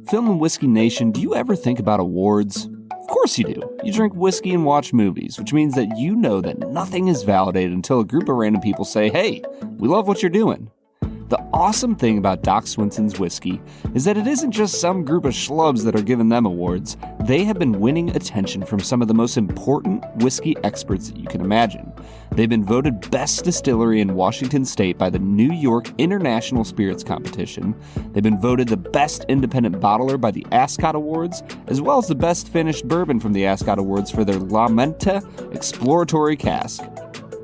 Film and Whiskey Nation, do you ever think about awards? Of course you do. You drink whiskey and watch movies, which means that you know that nothing is validated until a group of random people say, hey, we love what you're doing. The awesome thing about Doc Swinson's whiskey is that it isn't just some group of schlubs that are giving them awards. They have been winning attention from some of the most important whiskey experts that you can imagine. They've been voted best distillery in Washington State by the New York International Spirits Competition. They've been voted the best independent bottler by the Ascot Awards, as well as the best finished bourbon from the Ascot Awards for their La Menta Exploratory Cask.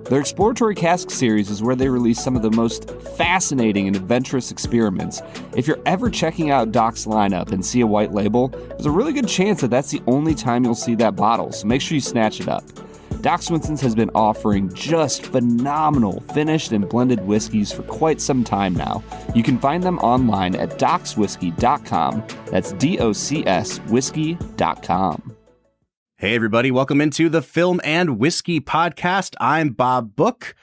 Their Exploratory Cask series is where they release some of the most fascinating and adventurous experiments. If you're ever checking out Doc's lineup and see a white label, there's a really good chance that that's the only time you'll see that bottle, so make sure you snatch it up. Doc Swinson's has been offering just phenomenal finished and blended whiskeys for quite some time now. You can find them online at docswhiskey.com. That's DOCS whiskey.com. Hey everybody, welcome into the Film and Whiskey Podcast. I'm Bob Book,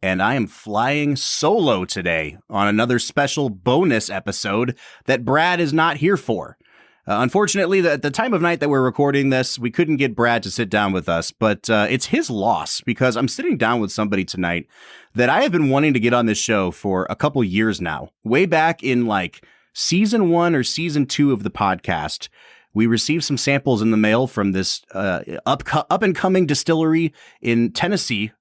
and I am flying solo today on another special bonus episode that Brad is not here for. Unfortunately, at the time of night that we're recording this, we couldn't get Brad to sit down with us, but it's his loss because I'm sitting down with somebody tonight that I have been wanting to get on this show for a couple years now. Way back in like season 1 or season 2 of the podcast, we received some samples in the mail from this up-and-coming distillery in Tennessee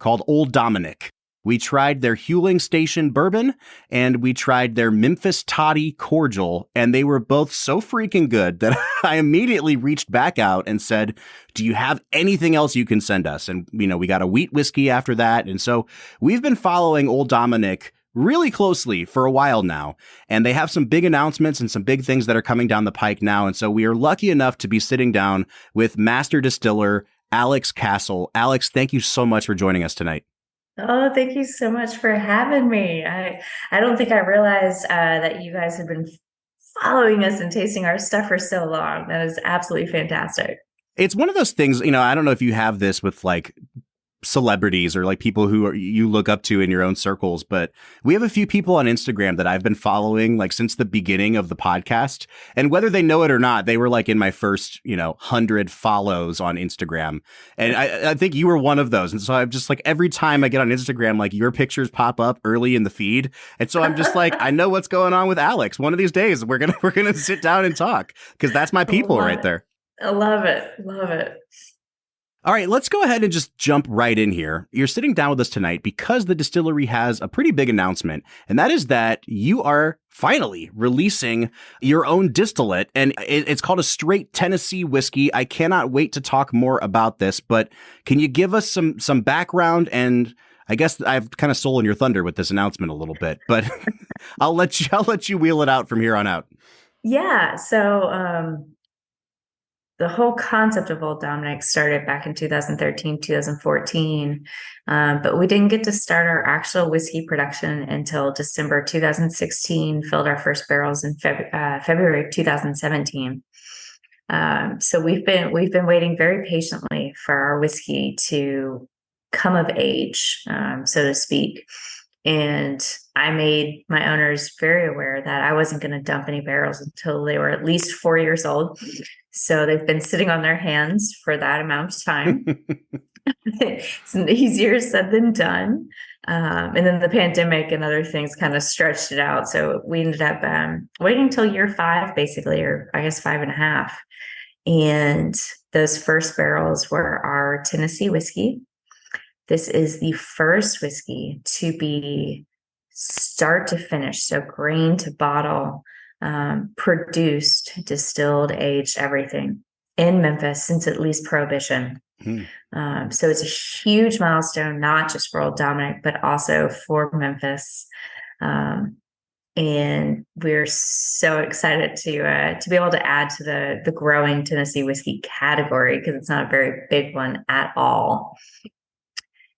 called Old Dominick. We tried their Huling Station bourbon, and we tried their Memphis Toddy cordial, and they were both so freaking good that I immediately reached back out and said, do you have anything else you can send us? And, you know, we got a wheat whiskey after that, and so we've been following Old Dominick really closely for a while now, and they have some big announcements and some big things that are coming down the pike now. And so we are lucky enough to be sitting down with master distiller Alex Castle. Alex, thank you so much for joining us tonight. Oh, thank you so much for having me. I don't think I realized that you guys have been following us and tasting our stuff for so long. That is absolutely fantastic. It's one of those things, you know, I don't know if you have this with like celebrities or like people who you look up to in your own circles, but we have a few people on Instagram that I've been following like since the beginning of the podcast, and whether they know it or not, they were like in my first 100 follows on Instagram, and I think you were one of those. And so I'm just like, every time I get on Instagram, like your pictures pop up early in the feed, and so I'm just like, I know what's going on with Alex. One of these days we're gonna sit down and talk, because that's my people right there. I love it. All right, let's go ahead and just jump right in here. You're sitting down with us tonight because the distillery has a pretty big announcement, and that is that you are finally releasing your own distillate, and it's called a straight Tennessee whiskey. I cannot wait to talk more about this, but can you give us some background? And I guess I've kind of stolen your thunder with this announcement a little bit, but I'll let you wheel it out from here on out. Yeah, so the whole concept of Old Dominick started back in 2013, 2014, but we didn't get to start our actual whiskey production until December 2016, filled our first barrels in February 2017. So we've been waiting very patiently for our whiskey to come of age, so to speak. And I made my owners very aware that I wasn't going to dump any barrels until they were at least 4 years old. So they've been sitting on their hands for that amount of time. It's easier said than done. And then the pandemic and other things kind of stretched it out. So we ended up waiting until year 5, basically, or I guess 5.5. And those first barrels were our Tennessee whiskey. This is the first whiskey to be start to finish, so grain to bottle, produced, distilled, aged, everything in Memphis since at least Prohibition. So it's a huge milestone, not just for Old Dominick, but also for Memphis. And we're so excited to be able to add to the growing Tennessee whiskey category, because it's not a very big one at all.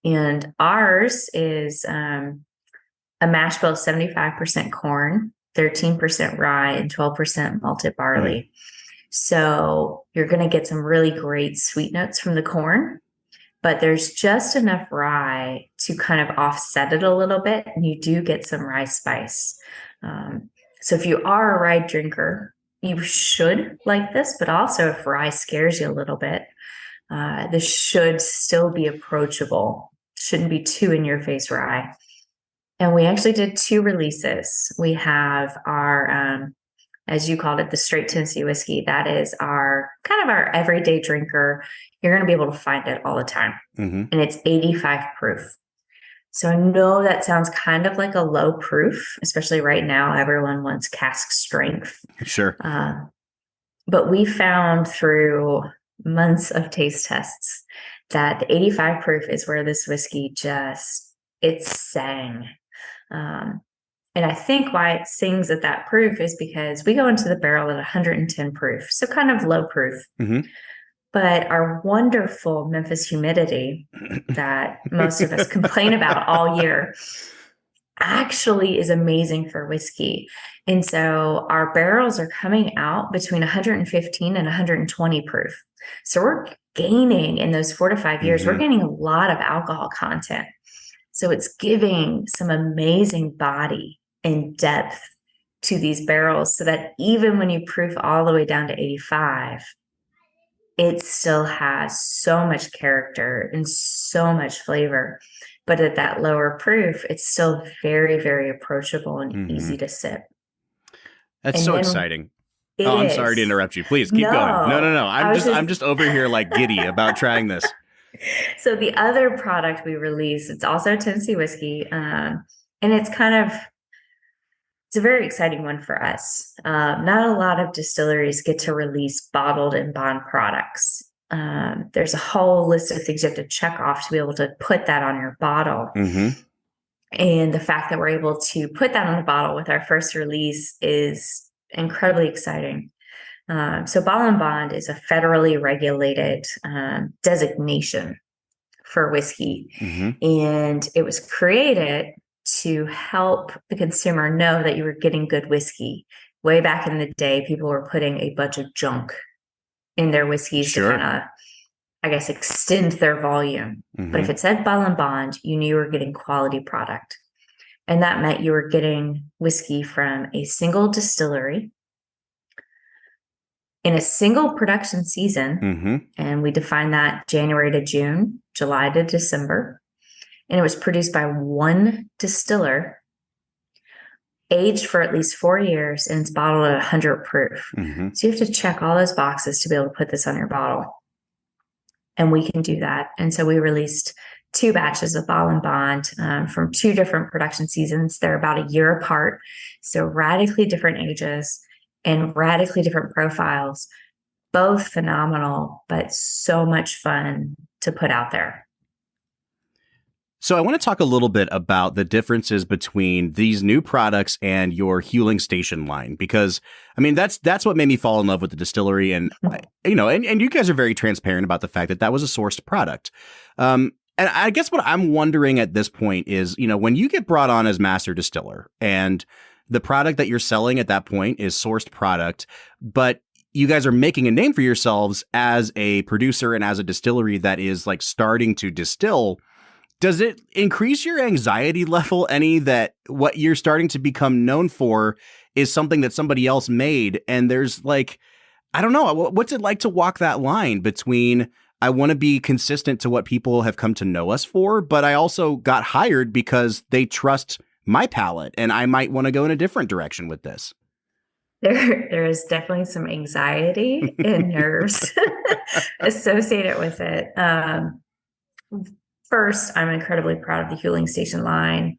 And ours is a mash bill of 75% corn, 13% rye, and 12% malted barley. So you're going to get some really great sweet notes from the corn, but there's just enough rye to kind of offset it a little bit, and you do get some rye spice. So if you are a rye drinker, you should like this, but also if rye scares you a little bit, this should still be approachable. Shouldn't be too in your face rye. And we actually did 2 releases. We have our, as you called it, the straight Tennessee whiskey. That is our kind of our everyday drinker. You're going to be able to find it all the time. And it's 85 proof. So I know that sounds kind of like a low proof, especially right now. Everyone wants cask strength. Sure. But we found through months of taste tests that the 85 proof is where this whiskey it sang. And I think why it sings at that proof is because we go into the barrel at 110 proof, so kind of low proof. But our wonderful Memphis humidity that most of us complain about all year actually is amazing for whiskey. And so our barrels are coming out between 115 and 120 proof. So we're gaining in those 4 to 5 years, we're gaining a lot of alcohol content. So it's giving some amazing body and depth to these barrels so that even when you proof all the way down to 85, it still has so much character and so much flavor. But at that lower proof, it's still very, very approachable and easy to sip. That's so exciting. I'm sorry to interrupt you. Please keep going. No. I'm just over here like giddy about trying this. So the other product we released, it's also Tennessee whiskey. And it's a very exciting one for us. Not a lot of distilleries get to release bottled and bond products. There's a whole list of things you have to check off to be able to put that on your bottle. And the fact that we're able to put that on the bottle with our first release is incredibly exciting. So Bottle and Bond is a federally regulated designation for whiskey. And it was created to help the consumer know that you were getting good whiskey. Way back in the day, people were putting a bunch of junk in their whiskeys to kind of, I guess, extend their volume. But if it said Bottle and Bond, you knew you were getting quality product. And that meant you were getting whiskey from a single distillery in a single production season. And we define that January to June, July to December. And it was produced by one distiller, aged for at least 4 years, and it's bottled at 100 proof. So you have to check all those boxes to be able to put this on your bottle. And we can do that. And so we released 2 batches of Bottle and Bond from 2 different production seasons. They're about a year apart. So radically different ages and radically different profiles, both phenomenal, but so much fun to put out there. So I want to talk a little bit about the differences between these new products and your Huling Station line, because I mean, that's what made me fall in love with the distillery. And, and you guys are very transparent about the fact that was a sourced product. And I guess what I'm wondering at this point is, when you get brought on as master distiller and the product that you're selling at that point is sourced product, but you guys are making a name for yourselves as a producer and as a distillery that is like starting to distill. Does it increase your anxiety level any that what you're starting to become known for is something that somebody else made? And there's like, I don't know, what's it like to walk that line between I want to be consistent to what people have come to know us for, but I also got hired because they trust my palate and I might want to go in a different direction with this? There is definitely some anxiety and nerves associated with it. First, I'm incredibly proud of the Huling Station line.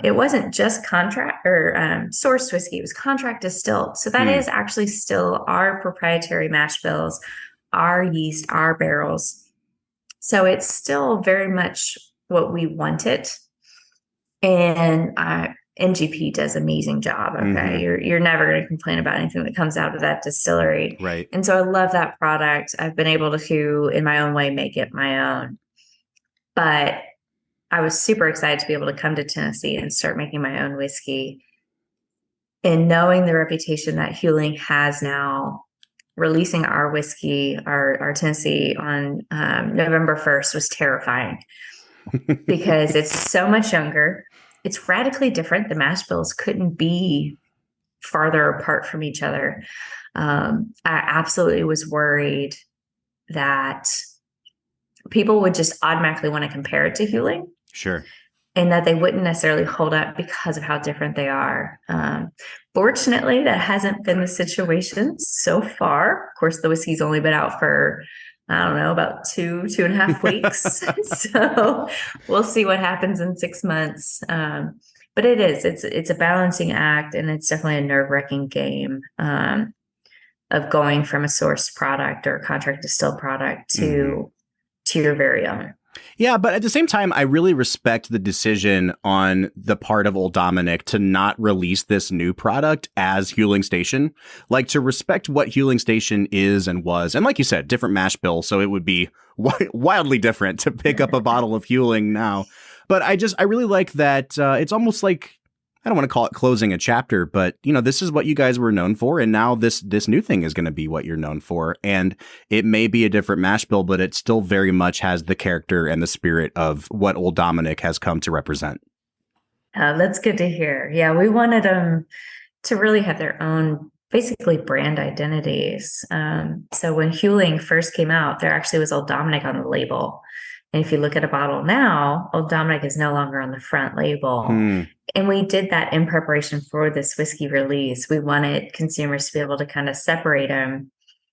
It wasn't just contract or sourced whiskey, it was contract distilled. So that is actually still our proprietary mash bills, our yeast, our barrels. So it's still very much what we wanted. And NGP does an amazing job. Okay. You're never going to complain about anything that comes out of that distillery. Right. And so I love that product. I've been able to, in my own way, make it my own. But I was super excited to be able to come to Tennessee and start making my own whiskey. And knowing the reputation that Huling has now, releasing our whiskey, our Tennessee on November 1st was terrifying because it's so much younger. It's radically different. The mash bills couldn't be farther apart from each other. I absolutely was worried that people would just automatically want to compare it to Huling. Sure. And that they wouldn't necessarily hold up because of how different they are. Fortunately, that hasn't been the situation so far. Of course, the whiskey's only been out for, I don't know, about 2.5 weeks. So we'll see what happens in 6 months. But it's a balancing act, and it's definitely a nerve-wracking game of going from a sourced product or a contract distilled product to your very own. Yeah, but at the same time, I really respect the decision on the part of Old Dominick to not release this new product as Huling Station. Like, to respect what Huling Station is and was. And like you said, different mash bill, so it would be wildly different to pick up a bottle of Huling now. But I really like that it's almost like, I don't want to call it closing a chapter, but, you know, this is what you guys were known for. And now this new thing is going to be what you're known for. And it may be a different mash bill, but it still very much has the character and the spirit of what Old Dominick has come to represent. That's good to hear. Yeah, we wanted them to really have their own, basically, brand identities. So when Huling first came out, there actually was Old Dominick on the label. And if you look at a bottle now, Old Dominick is no longer on the front label. And we did that in preparation for this whiskey release. We wanted consumers to be able to kind of separate them,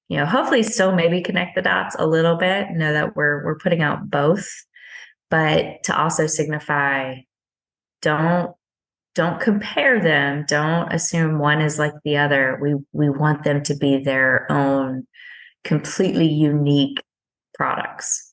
you know, hopefully still maybe connect the dots a little bit, know that we're putting out both, but to also signify, don't compare them. Don't assume one is like the other. We want them to be their own completely unique products.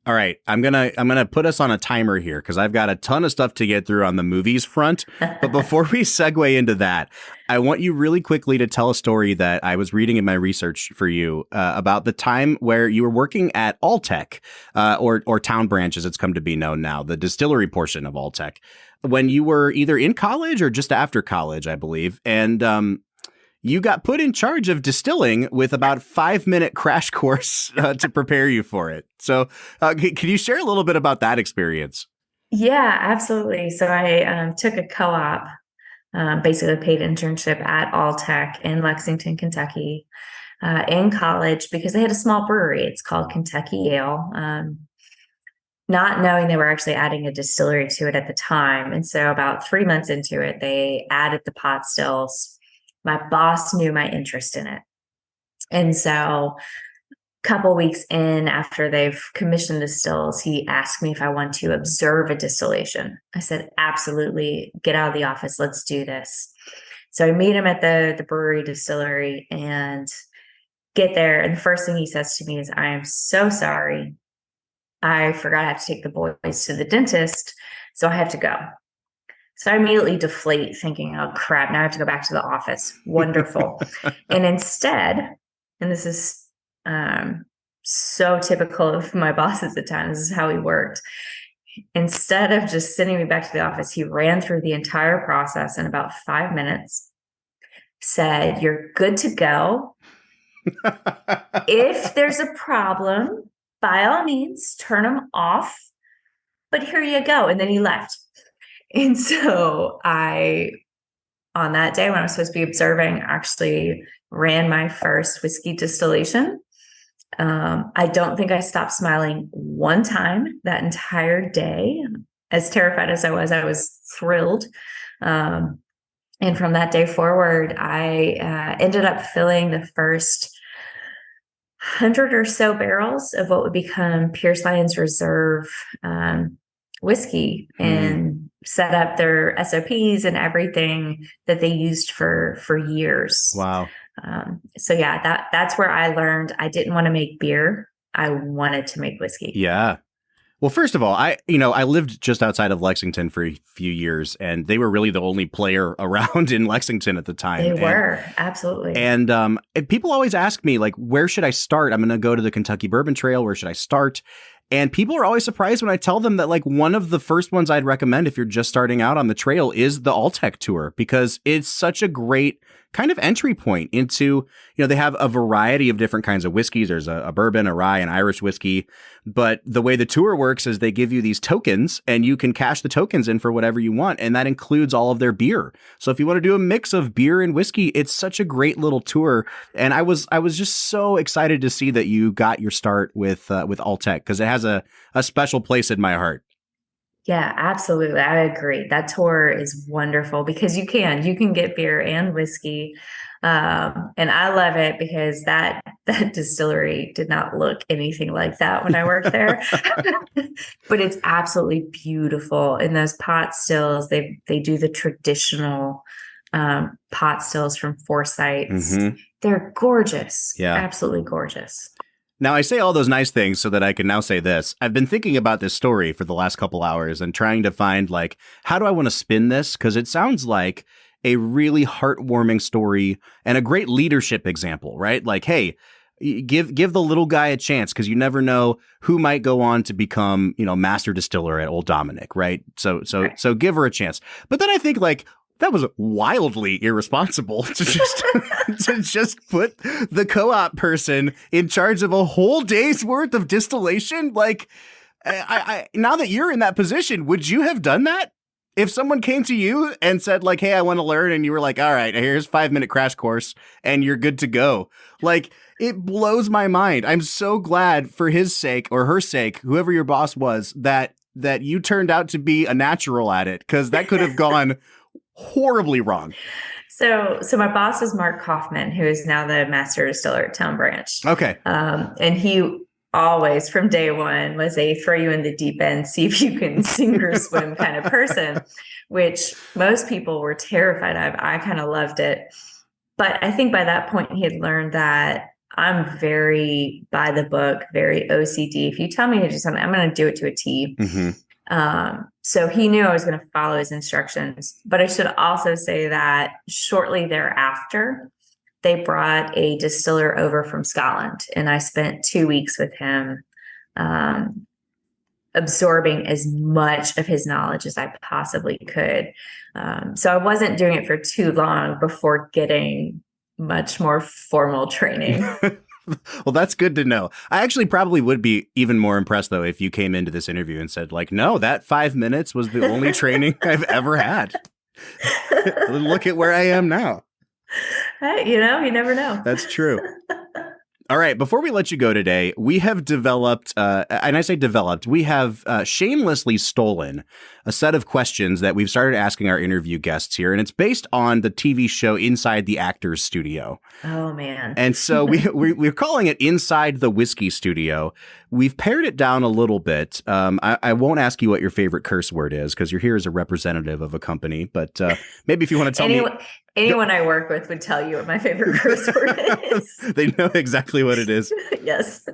All right, I'm gonna put us on a timer here because I've got a ton of stuff to get through on the movies front. But before we segue into that, I want you really quickly to tell a story that I was reading in my research for you about the time where you were working at Alltech, or Town Branch as it's come to be known now, the distillery portion of Alltech, when you were either in college or just after college, I believe, and you got put in charge of distilling with about a 5-minute crash course to prepare you for it. So can you share a little bit about that experience? Yeah, absolutely. So I took a co-op, basically a paid internship at Alltech in Lexington, Kentucky, in college because they had a small brewery. It's called Kentucky Ale, not knowing they were actually adding a distillery to it at the time. And so about 3 months into it, they added the pot stills. My boss knew my interest in it. And so a couple weeks in after they've commissioned the stills, he asked me if I want to observe a distillation. I said, absolutely. Get out of the office. Let's do this. So I meet him at the brewery distillery and get there. And the first thing he says to me is, I am so sorry. I forgot I have to take the boys to the dentist. So I have to go. So I immediately deflate thinking, oh, crap, now I have to go back to the office. Wonderful. And instead, and this is so typical of my bosses at times, this is how he worked. Instead of just sending me back to the office, he ran through the entire process in about 5 minutes, said, you're good to go. If there's a problem, by all means, turn them off. But here you go. And then he left. And so on that day when I was supposed to be observing, actually ran my first whiskey distillation. I don't think I stopped smiling one time that entire day. As terrified as I was thrilled. And from that day forward, I ended up filling the first 100 or so barrels of what would become Pierce Lyons Reserve whiskey and set up their SOPs and everything that they used for years. Wow. So yeah, that's where I learned I didn't want to make beer. I wanted to make whiskey. Yeah. Well, first of all, I lived just outside of Lexington for a few years, and they were really the only player around in Lexington at the time. They were, absolutely. And people always ask me, like, where should I start? I'm going to go to the Kentucky Bourbon Trail. Where should I start? And people are always surprised when I tell them that, like, one of the first ones I'd recommend if you're just starting out on the trail is the Alltech tour, because it's such a great kind of entry point into, they have a variety of different kinds of whiskeys. There's a bourbon, a rye, an Irish whiskey. But the way the tour works is they give you these tokens and you can cash the tokens in for whatever you want. And that includes all of their beer. So if you want to do a mix of beer and whiskey, it's such a great little tour. And I was just so excited to see that you got your start with Alltech, because it has a special place in my heart. Yeah, absolutely. I agree. That tour is wonderful because you can get beer and whiskey. And I love it because that distillery did not look anything like that when I worked there, but it's absolutely beautiful. And those pot stills, they do the traditional, pot stills from Forsyth's. Mm-hmm. They're gorgeous. Yeah. Absolutely gorgeous. Now, I say all those nice things so that I can now say this. I've been thinking about this story for the last couple hours and trying to find, like, how do I want to spin this? Because it sounds like a really heartwarming story and a great leadership example, right? Like, hey, give the little guy a chance, because you never know who might go on to become, master distiller at Old Dominick, right? So give her a chance. But then I think, like, that was wildly irresponsible to just put the co-op person in charge of a whole day's worth of distillation. Like, I now that you're in that position, would you have done that? If someone came to you and said, like, hey, I want to learn, and you were like, all right, here's 5-minute crash course and you're good to go. Like, it blows my mind. I'm so glad for his sake or her sake, whoever your boss was, that you turned out to be a natural at it, because that could have gone horribly wrong. So my boss is Mark Kaufman, who is now the master distiller at Town Branch. Okay. And he always, from day one, was a throw you in the deep end, see if you can sink or swim kind of person, which most people were terrified of. I kind of loved it. But I think by that point, he had learned that I'm very by the book, very OCD. If you tell me to do something, I'm going to do it to a T. Mm-hmm. So he knew I was going to follow his instructions. But I should also say that shortly thereafter, they brought a distiller over from Scotland, and I spent 2 weeks with him, absorbing as much of his knowledge as I possibly could. So I wasn't doing it for too long before getting much more formal training. Well, that's good to know. I actually probably would be even more impressed, though, if you came into this interview and said, like, no, that 5 minutes was the only training I've ever had. Look at where I am now. Hey, you never know. That's true. All right. Before we let you go today, we have developed, and I say developed, we have shamelessly stolen a set of questions that we've started asking our interview guests here. And it's based on the TV show Inside the Actors Studio. Oh, man. And so we're calling it Inside the Whiskey Studio. We've pared it down a little bit. I won't ask you what your favorite curse word is, because you're here as a representative of a company. But maybe if you want to tell me. Anyone I work with would tell you what my favorite curse word is. They know exactly what it is. Yes.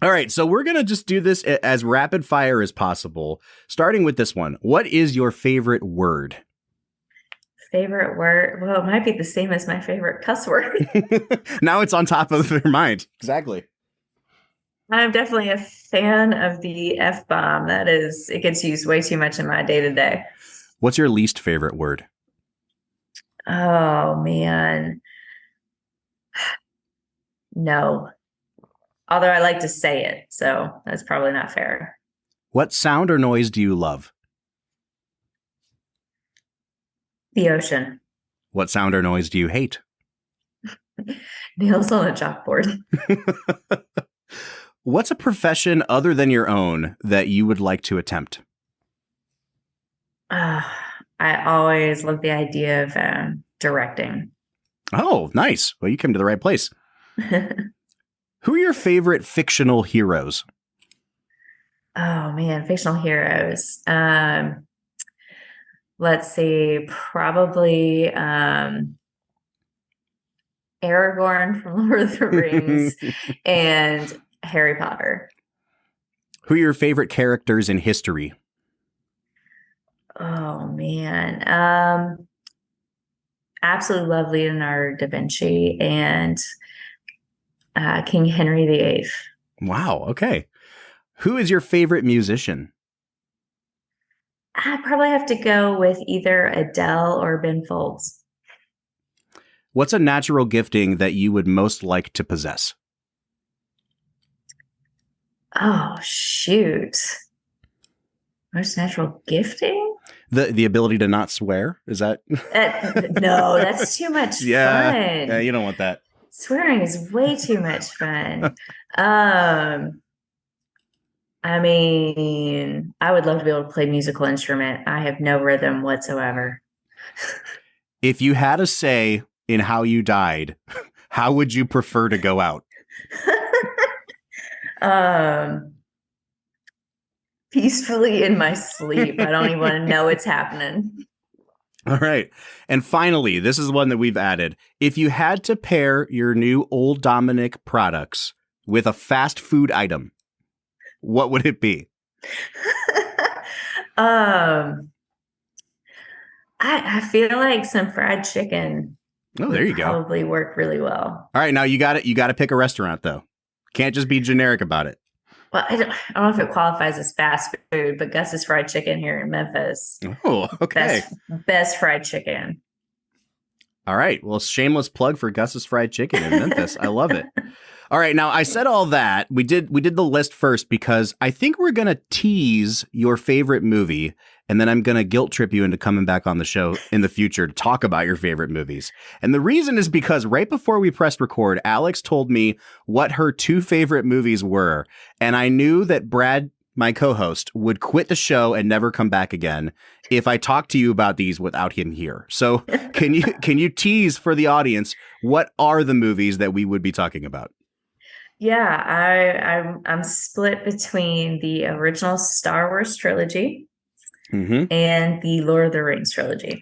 All right. So we're going to just do this as rapid fire as possible, starting with this one. What is your favorite word? Favorite word? Well, it might be the same as my favorite cuss word. Now it's on top of your mind. Exactly. I'm definitely a fan of the F-bomb. It gets used way too much in my day-to-day. What's your least favorite word? Oh, man. No. Although I like to say it, so that's probably not fair. What sound or noise do you love? The ocean. What sound or noise do you hate? Nails on a chalkboard. What's a profession other than your own that you would like to attempt? I always love the idea of directing. Oh, nice. Well, you came to the right place. Who are your favorite fictional heroes? Oh, man, fictional heroes. Let's see, probably Aragorn from Lord of the Rings and Harry Potter. Who are your favorite characters in history? Oh, man. Absolutely love Leonardo da Vinci and King Henry VIII. Wow. Okay. Who is your favorite musician? I'd probably have to go with either Adele or Ben Folds. What's a natural gifting that you would most like to possess? Oh, shoot. Most natural gifting? The ability to not swear? Is that? No, that's too much fun. Yeah, you don't want that. Swearing is way too much fun. I mean, I would love to be able to play a musical instrument. I have no rhythm whatsoever. If you had a say in how you died, how would you prefer to go out? Peacefully in my sleep. I don't even want to know what's happening. All right. And finally, this is one that we've added. If you had to pair your new Old Dominick products with a fast food item, what would it be? I feel like some fried chicken. Oh, there you go. Probably work really well. All right. Now you got it. You got to pick a restaurant, though. Can't just be generic about it. Well, I don't know if it qualifies as fast food, but Gus's Fried Chicken here in Memphis. Oh, okay. Best fried chicken. All right. Well, shameless plug for Gus's Fried Chicken in Memphis. I love it. All right. Now, I said all that. We did the list first because I think we're going to tease your favorite movie, and then I'm going to guilt trip you into coming back on the show in the future to talk about your favorite movies. And the reason is because right before we pressed record, Alex told me what her 2 favorite movies were. And I knew that Brad, my co-host, would quit the show and never come back again if I talked to you about these without him here. So can you tease for the audience, what are the movies that we would be talking about? Yeah, I'm split between the original Star Wars trilogy and the Lord of the Rings trilogy.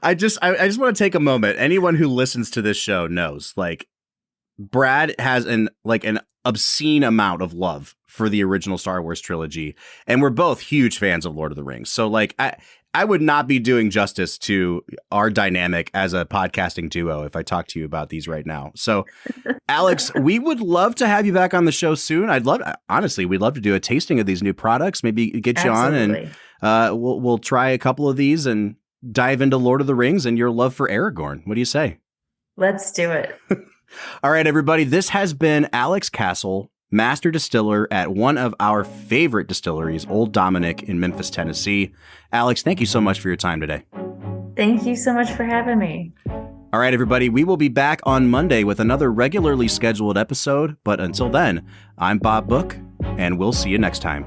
I just want to take a moment. Anyone who listens to this show knows, like, Brad has an obscene amount of love for the original Star Wars trilogy, and we're both huge fans of Lord of the Rings. So, like, I would not be doing justice to our dynamic as a podcasting duo if I talked to you about these right now. So, Alex, we would love to have you back on the show soon. Honestly, we'd love to do a tasting of these new products. Maybe get you Absolutely. on, and we'll try a couple of these and dive into Lord of the Rings and your love for Aragorn. What do you say? Let's do it. All right, everybody. This has been Alex Castle, master distiller at one of our favorite distilleries, Old Dominick in Memphis, Tennessee. Alex, thank you so much for your time today. Thank you so much for having me. All right, everybody. We will be back on Monday with another regularly scheduled episode. But until then, I'm Bob Book, and we'll see you next time.